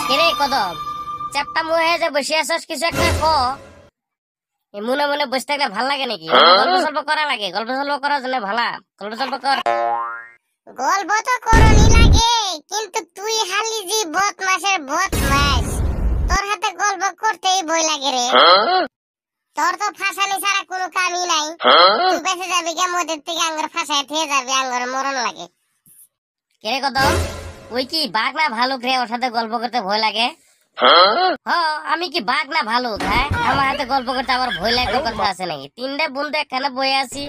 কেরে কদম চাপটা মুহে যে বসে আছিস কিছু একটা ক মনে মনে বসে থাকলে ভাল লাগে নাকি? গল্প সল্প করা লাগে, গল্প সল্প করার জন্য ভালা, গল্প সল্প কর। গল্প তো করনি লাগে, কিন্তু তুই হালি জি বদমাশের বদমাশ, তোর হাতে গল্প করতেই ভয় লাগে রে। তোর তো ফাঁসানি ছাড়া কোনো কামই নাই। তুই বেঁচে যাবি কে মদের থেকে আঙ্গুর ফাঁসায় থেকে যাবি, আঙ্গুর মরণ লাগে। কেরে কদম ওই কি বাঘ না ভালুক রে, ওর সাথে গল্প করতে ভয় লাগে? আমি কি বাঘ না ভালুক? হ্যাঁ, আমার হাতে গল্প করতে আমার ভয় লাগে কথা আছে নাকি? তিনটা বন্ধু একখানে বয়ে আছি,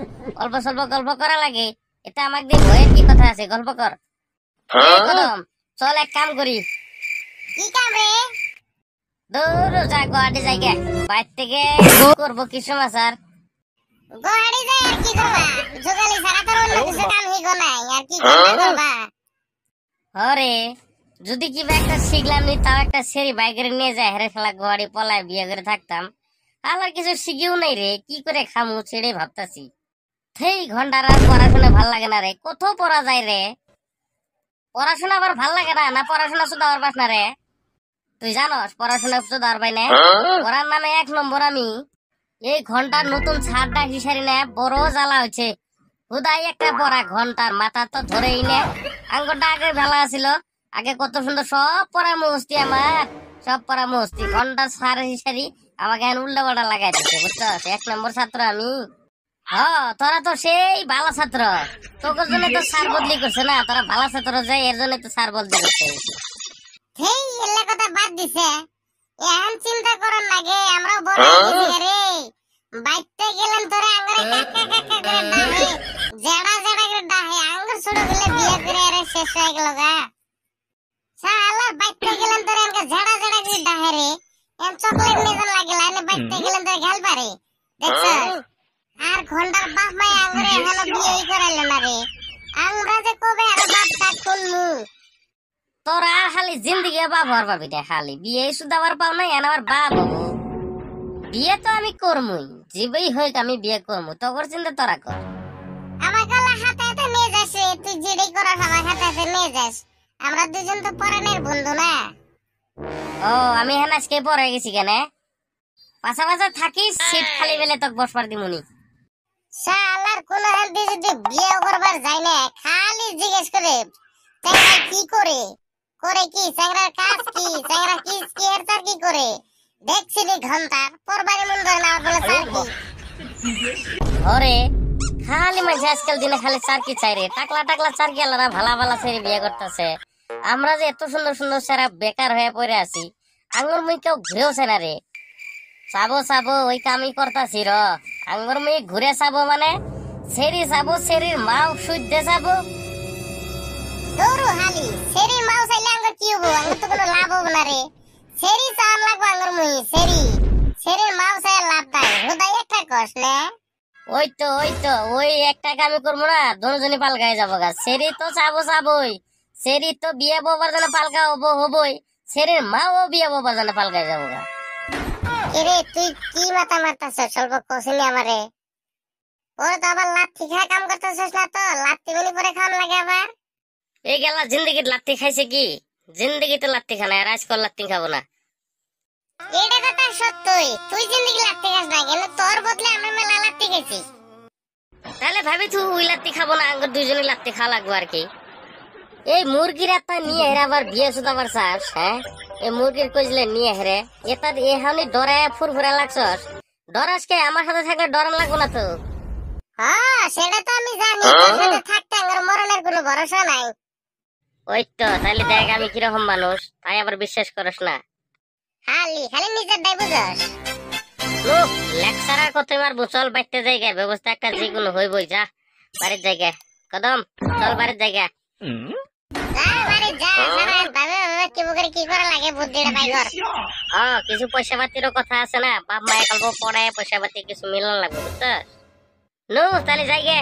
অল্প স্বল্প গল্প করা লাগে, এটা আমার দিন ভয়ের কি কথা আছে? গল্প কর। কদম চল এক কাম করি। কি কাম রে? দূর যা গুয়াহাটি জায়গা বাইর থেকে করবো কি সমাচার? গুয়াহাটি যাই আর কি করবা? যোগালি ছাড়া তোর অন্য কিছু কাম হিগো নাই, আর কি করবা? হরে যদি কিবা একটা শিখলাম নি, তাও একটা সেরি বাইকের নিয়ে যায় হেরে ফেলা গুয়াহাটি পলায় বিয়ে করে থাকতাম। আর কিছু শিখেও নাই রে, কি করে খামু ছেড়ে ভাবতাছি। সেই ঘন্টার আর পড়াশোনা ভাল লাগে না রে, কত পড়া যায় রে। পড়াশোনা আবার ভাল লাগে না, না পড়াশোনা শুধু আর বাস না রে। তুই জানস পড়াশোনা শুধু আর পাই না, পড়ার নামে এক নম্বর আমি। এই ঘন্টার নতুন ছাড়টা হিসারি না বড় জ্বালা হচ্ছে। হুদাই একটা পড়া ঘন্টার মাথা তো ধরেই নে। আঙ্গুরটা আগে ভালো আছিল, আগে কত সুন্দর সব পড়া মস্তি, আমার সব পড়া মস্তি। ঘন্টা ছাড় হিসারি আমাকে উল্টা পাল্টা লাগাই দিচ্ছে, বুঝছস? এক নম্বর ছাত্র আমি। তোরা তো সেই ভালো ছাত্র, তোর জন্য তো স্যার বদলি করছে না। তোরা ভালো ছাত্র যে, এর জন্য তো স্যার বদলি করছে। হেই এলা কথা বাদ দিছে, এখন চিন্তা করার লাগে। আমরাও বড় হয়ে গেছি রে, বাইতে গেলেন তোরে আঙ্গুরে কাকা কাকা করে ডাহে, জেড়া জেড়া করে ডাহে। আঙ্গুর ছোট গেলে বিয়ে করে আরে শেষ হয়ে গেল গা। শালা বাইতে গেলেন তোরে আঙ্গুর জেড়া জেড়া করে ডাহে রে। এম চকলেট নিয়ে লাগে লাইনে বাইতে গেলেন তোরে খেল পারে, দেখছস? আর ঘন্টার বাপ মাই আঙ্গুরে এখনো বিয়ে করাইল না রে। আমরা যে কবে আর বাপ কাট শুনমু। তোরা খালি জিন্দিগি বাপ হওয়ার পাবি না, খালি বিয়ে শুধু আবার পাও না, এন আবার বাপ হবো। বিয়ে তো আমি করমুই, জীবই হোক আমি বিয়ে করমু, তোর চিন্তা তোরা কর। আমার গলা হাতে হাতে নিয়ে যাস রে, তুই যেটাই করাস আমার হাতে হাতে নিয়ে যাস। আমরা দুজন তো পরাণের বন্ধু না। আমি হ্যাঁ আজকে পরে গেছি কেন? পাশাপাশি থাকিস, সিট খালি বেলে তোকে বসবার দিমুনি। শালার কোন হাতে যদি বিয়ে করবার যাই না, খালি জিজ্ঞেস করে চ্যাংরা কি করে, করে কি চ্যাংরার কাজ কি, চ্যাংরা কি কি এর তার কি করে। দেখছিলি ঘন্টা পরবারে মন ধরে না বলে স্যার কি। ওরে খালি মাঝে আজকাল দিনে খালি চার কি চাই রে, টাকলা টাকলা চার কি আলাদা ভালা ভালা ছেড়ে বিয়ে করতেছে। আমরা যে এত সুন্দর সুন্দর সেরা বেকার হয়ে পড়ে আছি, আঙ্গুর মুই কেউ ঘুরেও না রে। চাবো চাবো ওই কামই করতাছি র। আঙ্গুর মুই ঘুরে চাবো মানে সেরি চাবো, সেরির মাও সুদ্ধে চাবো। দৌড়ু হালি সেরি মাও চাইলে আঙ্গুর কি হবো? আঙ্গুর তো কোনো লাভ হবো না রে। সেরি চান লাগবো আঙ্গুর মুই, সেরির মাও চাই লাভ নাই। হুদাই একটা কষ না। ওই তো ওই একটা কামই করবো না, দুজনই পালকায় যাবো গা। সেরি তো চাবো চাবোই, সেরি তো বিয়ে ববার জন্য পালকা হবোই, সেরির মাও বিয়ে ববার জন্য পালকায় যাবো গা। এরে তুই কি মাথা মারতাছ? স্বল্প কষিনি আমারে। ওরে তো আবার লাত্তি খায় কাম করতেছিস না তো? লাত্তি গুলি পরে খাওয়ান লাগে আবার। এই গেলা জিন্দগি লাত্তি খাইছে কি? জিন্দগিতে লাত্তি খানা, আর আজকাল লাত্তি খাবো না। এটা কথা সত্যই, তুই জিন্দগি লাত্তি খাস না, কিন্তু তোর বদলে আমরা মেলা লাত্তি খাইছি। তাহলে ভাবি তুই ওই লাত্তি খাবো না, আঙ্গুর দুইজনে লাত্তি খাওয়া লাগবো আর কি। এই মুরগির একটা নিয়ে হেরে আবার বিয়ে শুধু আবার চাস? হ্যাঁ, এই মুরগির কইলে নিয়ে হেরে এটা এখানে ডরে ফুরফুরা লাগছস। ডরাস কে? আমার সাথে থাকলে ডরান লাগবো না তো। হ্যাঁ সেটা তো আমি জানি, তোর সাথে থাকতে আমার মরণের কোনো ভরসা নাই। ওই তো তাহলে দেখ আমি কিরকম মানুষ, তাই আবার বিশ্বাস করস না। খালি খালি নিজের দায় বুঝাস। লেকচারার কত মারবো, চল বাইতে জায়গা ব্যবস্থা একটা যে কোনো হইবই। যা বাড়ির জায়গা, কদম চল বাড়ির জায়গা। কি করা লাগে বুদ্ধিটা বাই কর। কিছু পয়সা পাতিরও কথা আছে না, বাপ মায়ে কল্প পড়ায় পয়সা পাতি কিছু মিলন লাগবে, বুঝছস? নো তাহলে জায়গা।